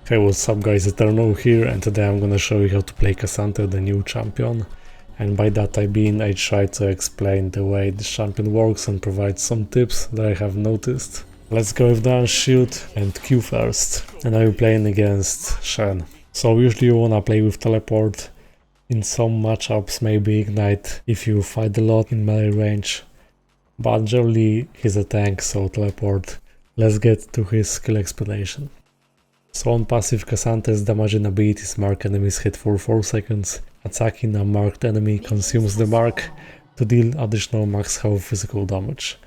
Hey, what's up guys, Eternal here, and today I'm gonna show you how to play SANTE, the new champion. And by that I mean I try to explain the way this champion works and provide some tips that I have noticed. Let's go with the shield and Q first, and I'll be playing against Shen. So usually you wanna play with teleport. In some matchups maybe ignite if you fight a lot in melee range, but generally he's a tank, so teleport. Let's get to his skill explanation. So on passive, SANTE's damaging abilities mark enemies hit for 4 seconds. Attacking a marked enemy consumes the mark to deal additional max health physical damage.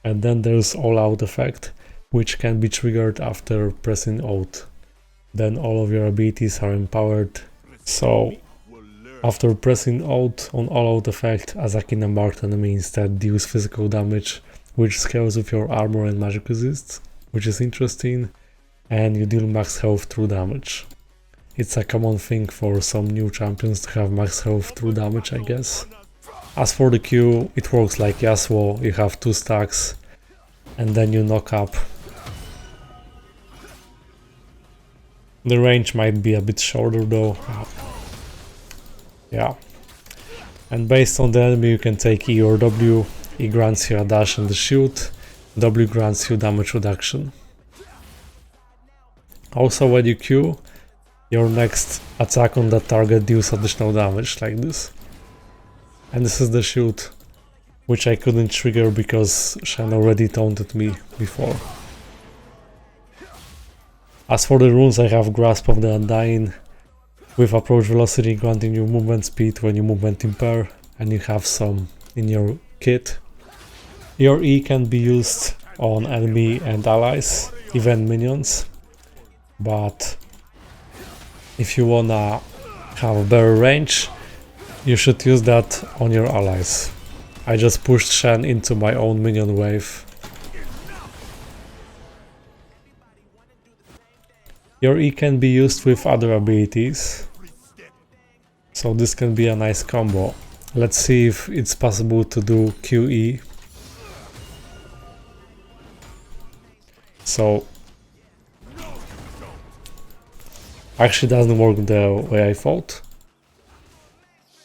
And then there's all out effect, which can be triggered after pressing Alt. Then all of your abilities are empowered. So after pressing Alt on all out effect, attacking a marked enemy instead deals physical damage, which scales with your armor and magic resists, which is interesting. And you deal max health through damage. It's a common thing for some new champions to have max health through damage, I guess. As for the Q, it works like Yasuo, you have 2 stacks and then you knock up. The range might be a bit shorter though. Yeah. And based on the enemy you can take E or W. E grants you a dash and a shield, W grants you damage reduction. Also when you Q, your next attack on that target deals additional damage, like this. And this is the shield, which I couldn't trigger because Shen already taunted me before. As for the runes, I have Grasp of the Undying, with approach velocity granting you movement speed when you movement in pair, and you have some in your kit. Your E can be used on enemy and allies, even minions. But if you wanna have a better range, you should use that on your allies. I just pushed Shen into my own minion wave. Your E can be used with other abilities, so this can be a nice combo. Let's see if it's possible to do QE. So actually doesn't work the way I thought,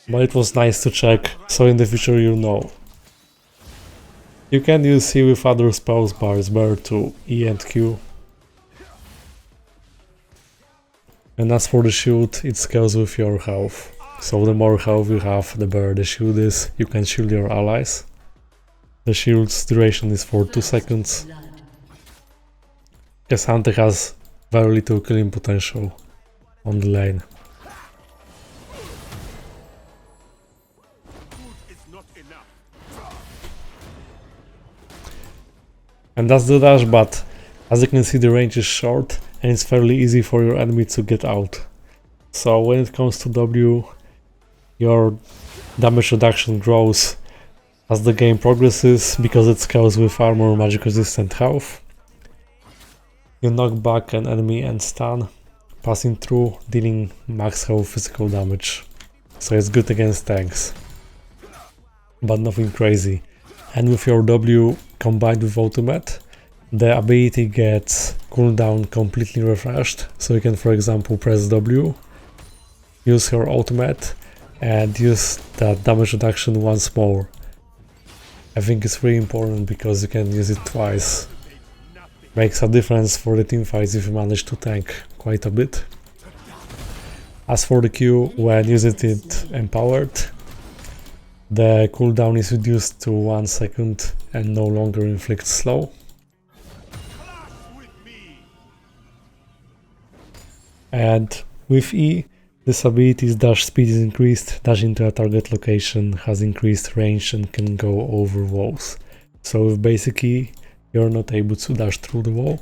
but it was nice to check, so in the future you know. You can use C with other spells, but it's better to E and Q. And as for the shield, it scales with your health, so the more health you have, the better the shield is. You can shield your allies. The shield's duration is for 2 seconds. SANTE has very little killing potential on the lane. And that's the dash, but as you can see the range is short and it's fairly easy for your enemy to get out. So when it comes to W, your damage reduction grows as the game progresses because it scales with armor, magic resistant health. You knock back an enemy and stun, passing through, dealing max health physical damage. So it's good against tanks, but nothing crazy. And with your W combined with ultimate, the ability gets cooldown completely refreshed. So you can, for example, press W, use your ultimate and use that damage reduction once more. I think it's really important because you can use it twice. Makes a difference for the teamfights if you manage to tank quite a bit. As for the Q, when using it empowered, the cooldown is reduced to 1 second and no longer inflicts slow. And with E, this ability's dash speed is increased, dashing to a target location has increased range and can go over walls. So with basic E, you're not able to dash through the wall.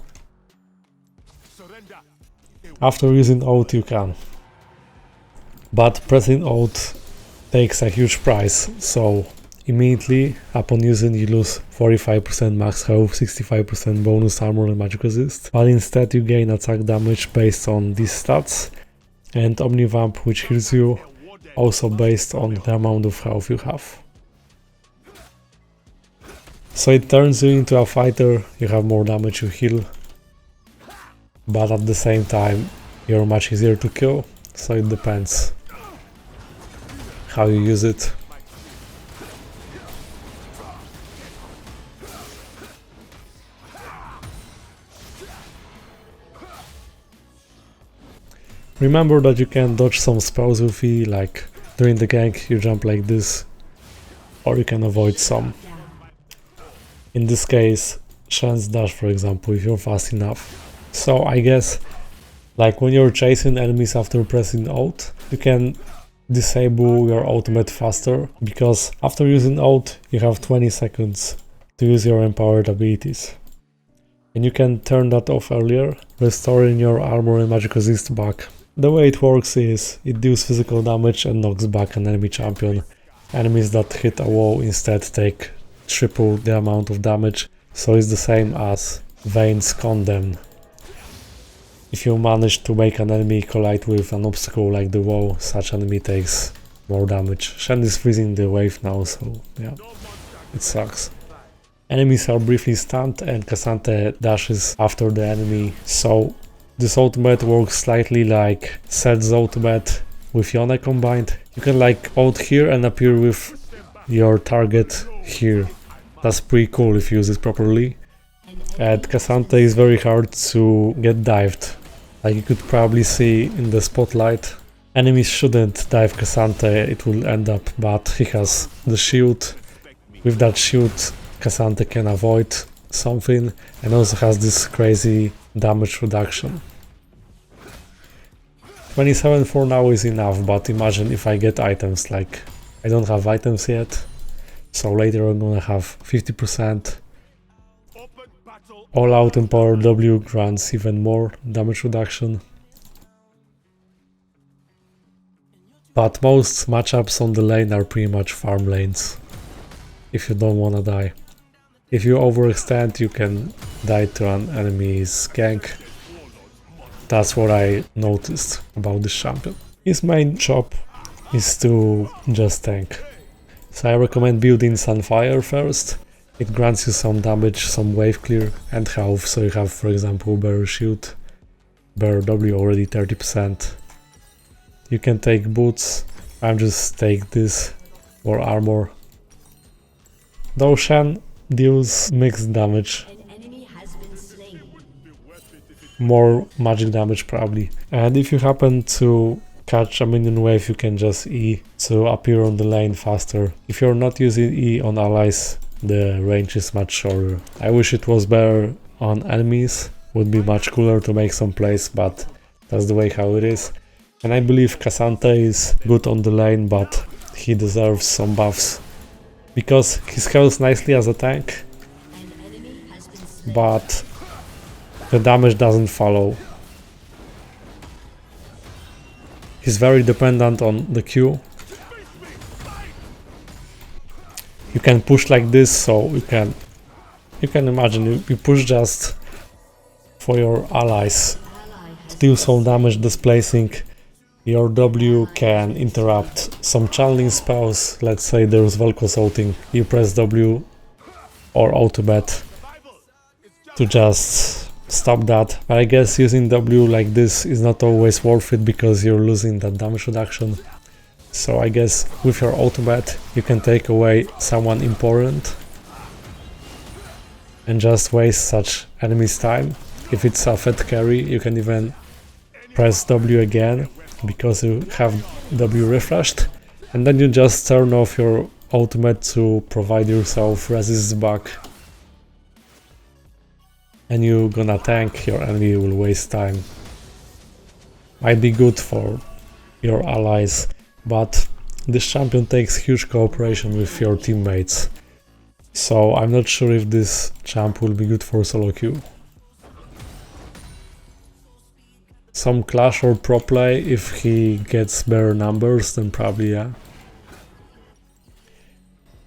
After using Alt you can, but pressing Alt takes a huge price, so immediately upon using you lose 45% max health, 65% bonus armor and magic resist, but instead you gain attack damage based on these stats, and Omnivamp, which heals you, also based on the amount of health you have. So it turns you into a fighter, you have more damage, you heal, but at the same time you're much easier to kill, so it depends how you use it. Remember that you can dodge some spells with E, like during the gank you jump like this, or you can avoid some. In this case, Shen's dash, for example, if you're fast enough. So I guess, like when you're chasing enemies after pressing ult, you can disable your ultimate faster, because after using ult you have 20 seconds to use your empowered abilities. And you can turn that off earlier, restoring your armor and magic resist back. The way it works is, it deals physical damage and knocks back an enemy champion. Enemies that hit a wall instead take triple the amount of damage, so it's the same as Vayne's Condemn. If you manage to make an enemy collide with an obstacle like the wall, such enemy takes more damage. Shen is freezing the wave now, so yeah, it sucks. Enemies are briefly stunned and SANTE dashes after the enemy, so this ultimate works slightly like Set's ultimate with Yone combined. You can like ult here and appear with your target here. That's pretty cool if you use it properly. And SANTE is very hard to get dived. Like you could probably see in the spotlight. Enemies shouldn't dive SANTE, it will end up bad. He has the shield. With that shield, SANTE can avoid something, and also has this crazy damage reduction. 27 for now is enough, but imagine if I get items. Like, I don't have items yet, so later I'm gonna have 50%. All out empowered W grants even more damage reduction. But most matchups on the lane are pretty much farm lanes, if you don't wanna die. If you overextend, you can die to an enemy's gank. That's what I noticed about this champion. His main job is to just tank. So I recommend building Sunfire first. It grants you some damage, some wave clear and health. So you have, for example, Bear Shield, Bear W already 30%. You can take boots. I'm just take this or armor. Though Shen deals mixed damage. More magic damage probably. And if you happen to catch a minion wave, you can just E to appear on the lane faster. If you're not using E on allies, the range is much shorter. I wish it was better on enemies, would be much cooler to make some plays, but that's the way how it is. And I believe SANTE is good on the lane, but he deserves some buffs, because he scales nicely as a tank, but the damage doesn't follow. He's very dependent on the Q. You can push like this, so you can imagine you push just for your allies, deal some damage displacing. Your W can interrupt some channeling spells. Let's say there's Vel'Koz ulting, you press W or ultimate to just stop that. But I guess using W like this is not always worth it, because you're losing that damage reduction. So I guess with your ultimate you can take away someone important and just waste such enemy's time. If it's a fed carry, you can even press W again, because you have W refreshed, and then you just turn off your ultimate to provide yourself resist back. And you're gonna tank, your enemy will waste time. Might be good for your allies, but this champion takes huge cooperation with your teammates. So I'm not sure if this champ will be good for solo queue. Some clash or pro play, if he gets better numbers, then probably yeah.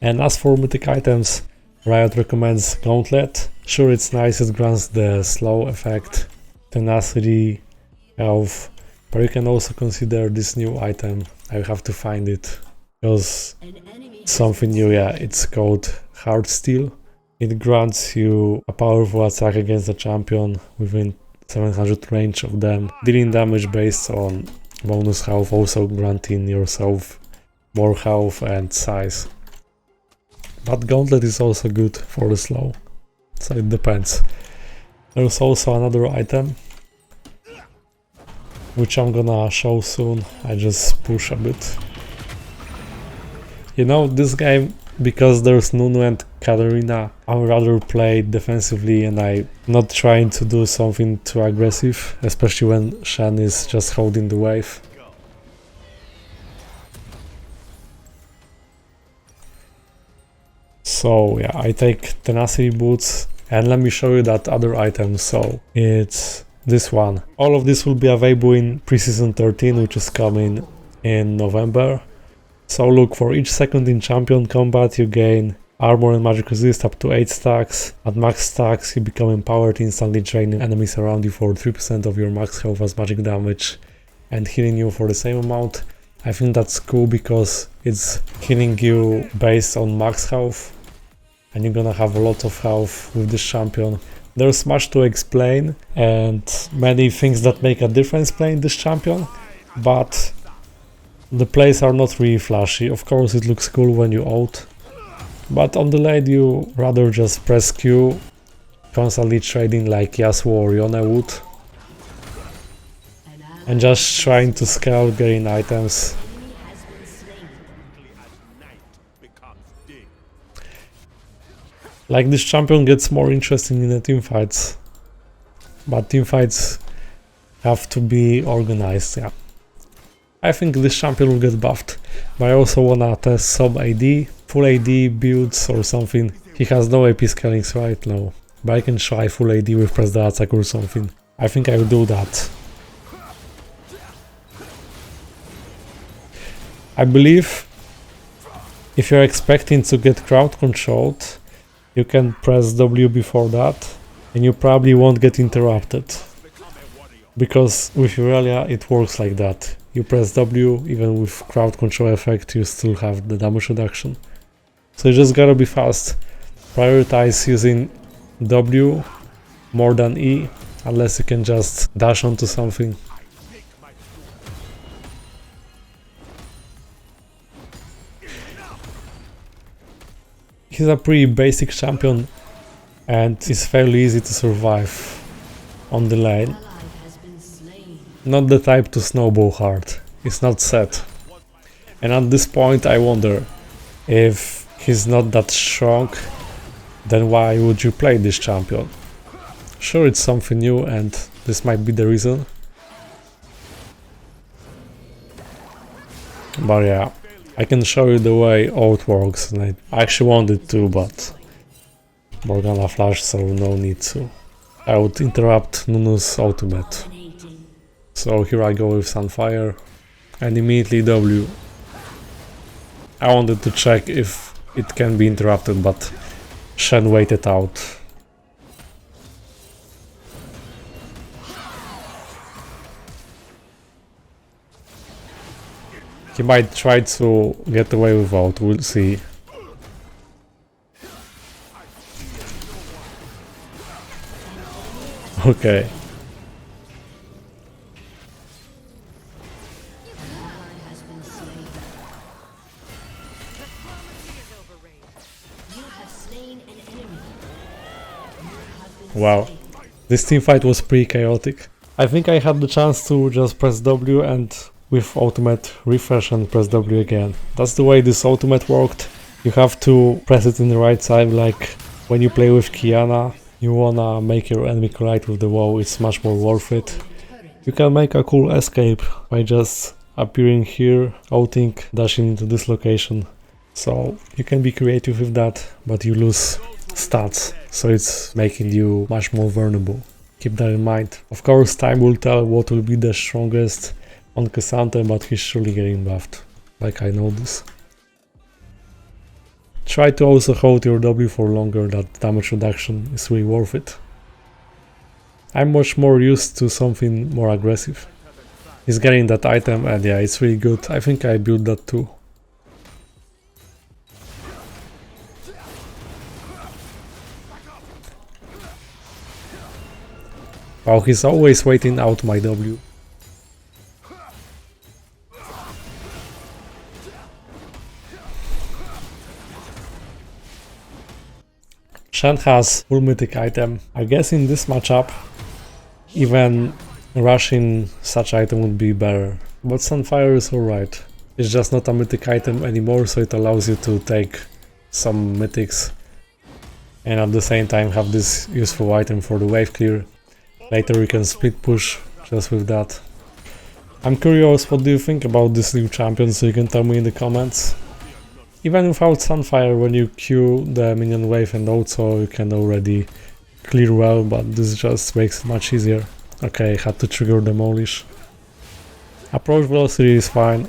And as for mythic items, Riot recommends Gauntlet. Sure, it's nice, it grants the slow effect, tenacity, health, but you can also consider this new item. I have to find it, because it's something new, yeah, it's called Heart Steel. It grants you a powerful attack against the champion within 700 range of them, dealing damage based on bonus health, also granting yourself more health and size. But Gauntlet is also good for the slow, so it depends. There's also another item, which I'm gonna show soon. I just push a bit. You know, this game, because there's Nunu and Katarina, I would rather play defensively and I'm not trying to do something too aggressive, especially when Shen is just holding the wave. So yeah, I take Tenacity Boots, and let me show you that other item. So it's this one. All of this will be available in Preseason 13, which is coming in November. So look, for each second in champion combat you gain armor and magic resist up to 8 stacks. At max stacks you become empowered, instantly training enemies around you for 3% of your max health as magic damage and healing you for the same amount. I think that's cool because it's healing you based on max health, and you're gonna have a lot of health with this champion. There's much to explain and many things that make a difference playing this champion, but the plays are not really flashy. Of course it looks cool when you ult, but on the lane you rather just press Q, constantly trading like Yasuo or Yone would, and just trying to scale, gain items. Like, this champion gets more interesting in the teamfights, but teamfights have to be organized, yeah. I think this champion will get buffed, but I also wanna test some AD, full AD builds or something. He has no AP scalings right now, but I can try full AD with press the attack or something. I think I will do that. I believe if you're expecting to get crowd controlled, you can press W before that, and you probably won't get interrupted. Because with Irelia it works like that. You press W, even with crowd control effect, you still have the damage reduction. So you just gotta be fast. Prioritize using W more than E, unless you can just dash onto something. He's a pretty basic champion and it's fairly easy to survive on the lane. Not the type to snowball hard, it's not set. And at this point I wonder, if he's not that strong, then why would you play this champion? Sure, it's something new and this might be the reason. But yeah, I can show you the way ult works, and I actually wanted to, but Morgana flash, so no need to. I would interrupt Nunu's ultimate. So here I go with Sunfire and immediately W. I wanted to check if it can be interrupted, but Shen waited out. He might try to get away with ult, we'll see. Okay. Wow, this teamfight was pretty chaotic. I think I had the chance to just press W and with ultimate refresh and press W again. That's the way this ultimate worked. You have to press it in the right side, like when you play with Kiana, you wanna make your enemy collide with the wall, it's much more worth it. You can make a cool escape by just appearing here, ulting, dashing into this location. So you can be creative with that, but you lose stats, so it's making you much more vulnerable. Keep that in mind. Of course, time will tell what will be the strongest on SANTE, but he's surely getting buffed. Like, I know this. Try to also hold your W for longer, that damage reduction is really worth it. I'm much more used to something more aggressive. He's getting that item and yeah, it's really good. I think I built that too. Wow, he's always waiting out my W. Shen has full mythic item. I guess in this matchup, even rushing such item would be better. But Sunfire is alright. It's just not a mythic item anymore, so it allows you to take some mythics and at the same time have this useful item for the wave clear. Later we can split push just with that. I'm curious, what do you think about this new champion, so you can tell me in the comments. Even without Sunfire, when you Q the minion wave and also you can already clear well, but this just makes it much easier. Okay, had to trigger Demolish. Approach velocity is fine.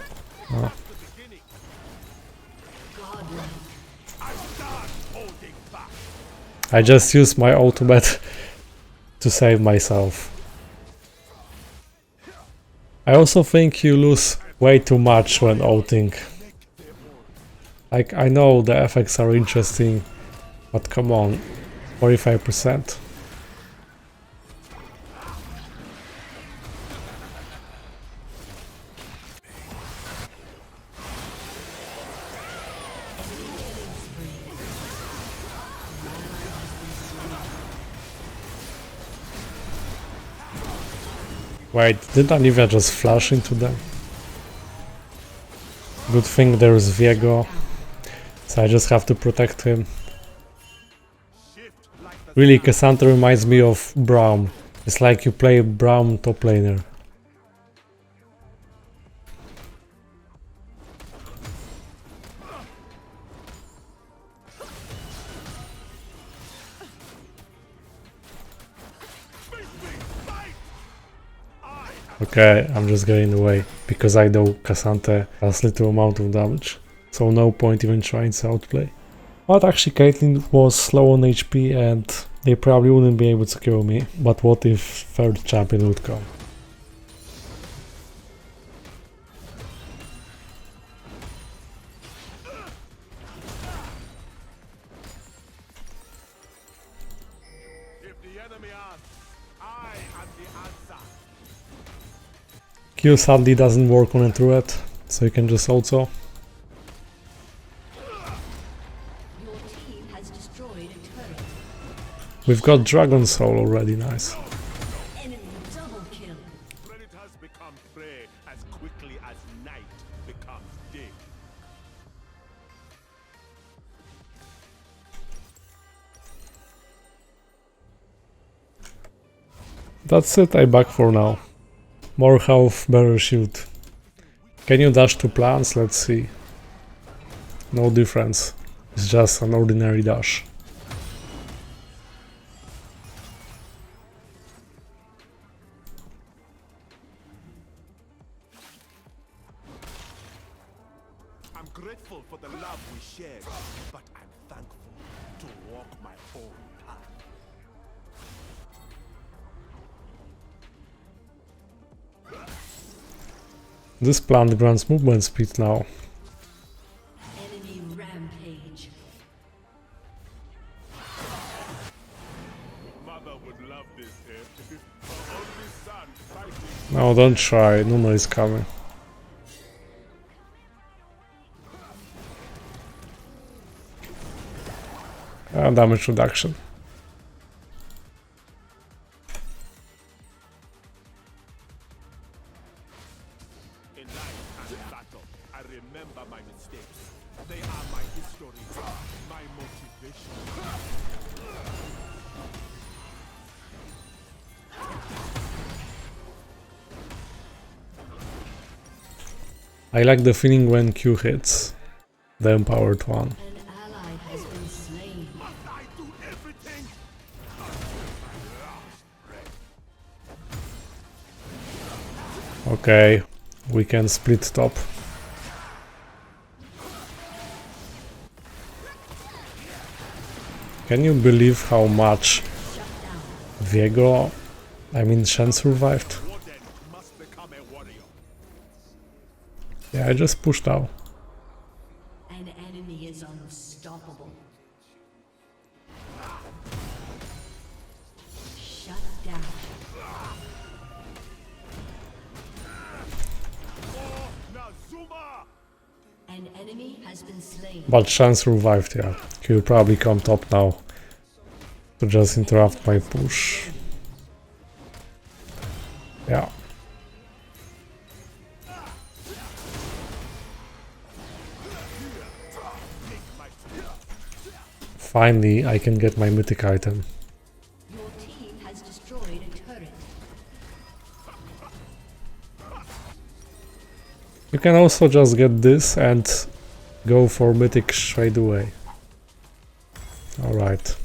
I just used my ultimate to save myself. I also think you lose way too much when ulting. Like, I know the effects are interesting, but come on, 45%. Wait, did Anivia just flash into them? Good thing there's Viego, so I just have to protect him. Really, Cassandra reminds me of Braum. It's like you play Braum top laner. Okay, I'm just getting away, because I know Cassandra has little amount of damage, so no point even trying to outplay. But actually Caitlyn was low on HP and they probably wouldn't be able to kill me, but what if third champion would come? Q sadly doesn't work on a turret, so you can just auto. We've got Dragon Soul already, nice. That's it, I back for now. More health, better shield. Can you dash to plants? Let's see. No difference. It's just an ordinary dash. I'm grateful for the love we shared, but I'm thankful to walk my own path. This plant grants movement speed now. Enemy rampage. Mother would love this here. Only son fighting. No, don't try, Nuna is coming. Damage reduction. In life and battle, I remember my mistakes. They are my history, my motivation. I like the feeling when Q hits. The empowered one. An ally has been slain. I do everything. Okay, we can split top. Can you believe how much Viego, I mean Shen survived? Warden must become a warrior. Yeah, I just pushed out. An enemy is unstoppable. Shut down. An enemy has been slain. But Shan survived, yeah. He will probably come top now to just interrupt my push. Yeah. Finally, I can get my mythic item. Your team has destroyed a turret. You can also just get this and go for mythic straight away. Alright.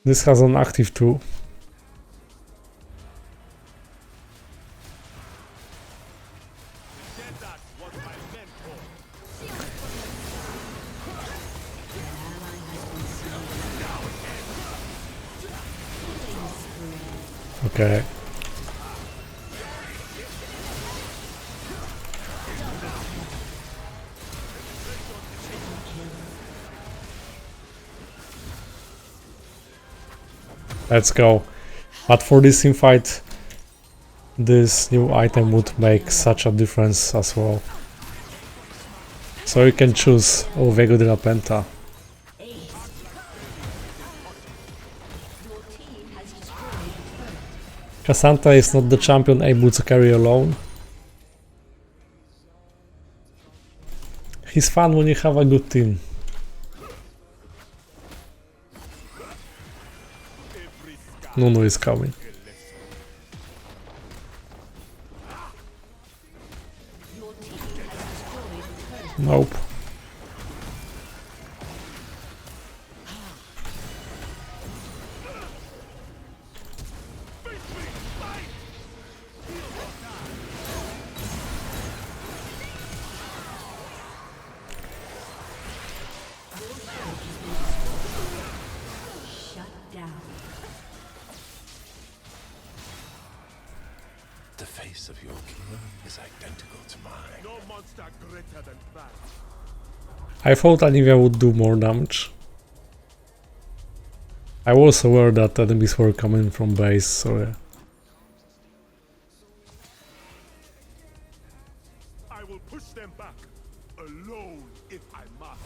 This has an active too. Desert was my mentor. Okay. Let's go. But for this teamfight, this new item would make such a difference as well. So you can choose Ovego de la Penta. Your team has destroyed a turret. Cassandra is not the champion able to carry alone. He's fun when you have a good team. Nunu is coming. Your team has destroyed a turret. Nope. Shut down. The face of your kingdom is identical to mine. No monster greater than that. I thought Anivia would do more damage. I was aware that enemies were coming from base, so yeah. I will push them back, alone if I must.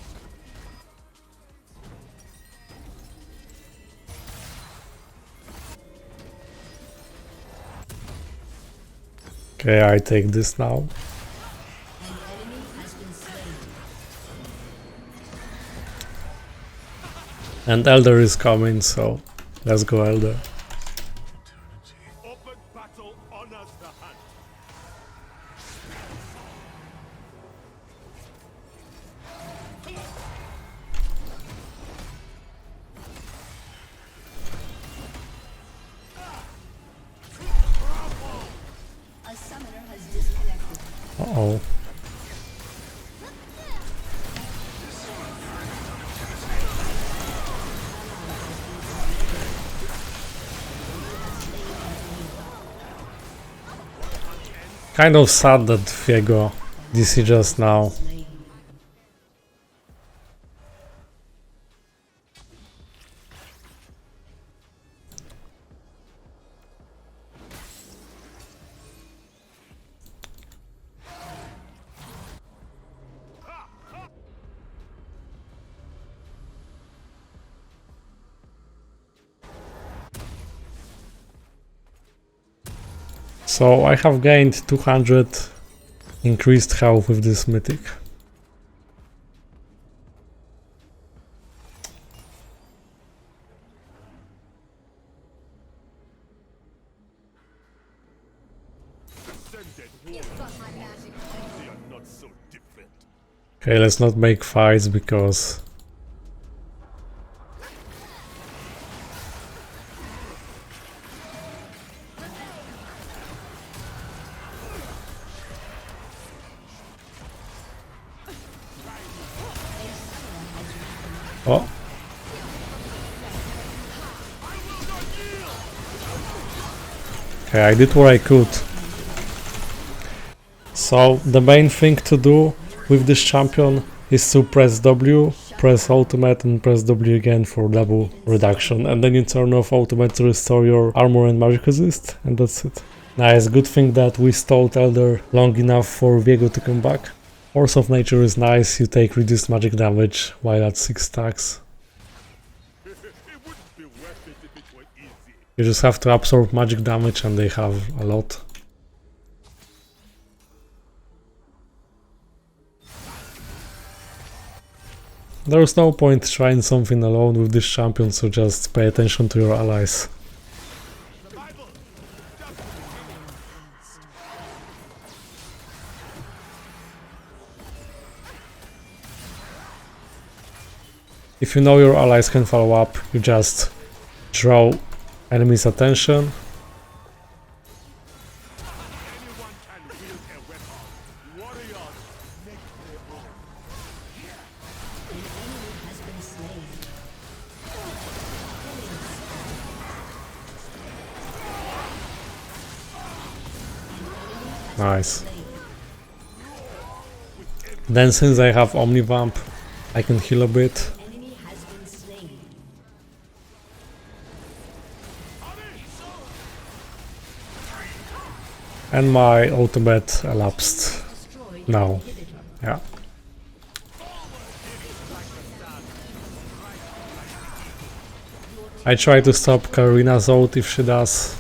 Okay, I take this now. An enemy has been slain. And Elder is coming, so let's go Elder. Open battle honors the hunt. A summoner has disconnected. Uh-oh. Kind of sad that Viego DC just now. Slain. So I have gained 200 increased health with this mythic. Descended warriors. They are not so different. Okay, let's not make fights because oh. Okay, I did what I could. So the main thing to do with this champion is to press W, press ultimate and press W again for double reduction, and then you turn off ultimate to restore your armor and magic resist, and that's it. Nice, good thing that we stalled Elder long enough for Viego to come back. Force of Nature is nice, you take reduced magic damage while at 6 stacks. It wouldn't be worth it if it were easy. You just have to absorb magic damage and they have a lot. There's no point trying something alone with this champion, so just pay attention to your allies. If you know your allies can follow up, you just draw enemies' attention. Anyone can wield a weapon. Warriors make their own. An enemy has been slain. Nice. Then since I have Omnivamp, I can heal a bit. Enemy has been slain. And my ultimate elapsed Destroyed now. inhibitor. Yeah. I try to stop Katarina's ult if she does.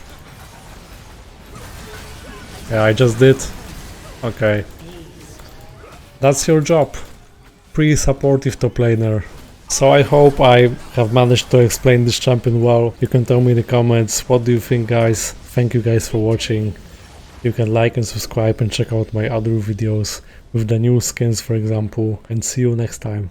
Yeah, I just did. Okay. That's your job. Pretty supportive top laner. So I hope I have managed to explain this champion well. You can tell me in the comments what do you think, guys. Thank you guys for watching. You can like and subscribe and check out my other videos with the new skins, for example, and see you next time.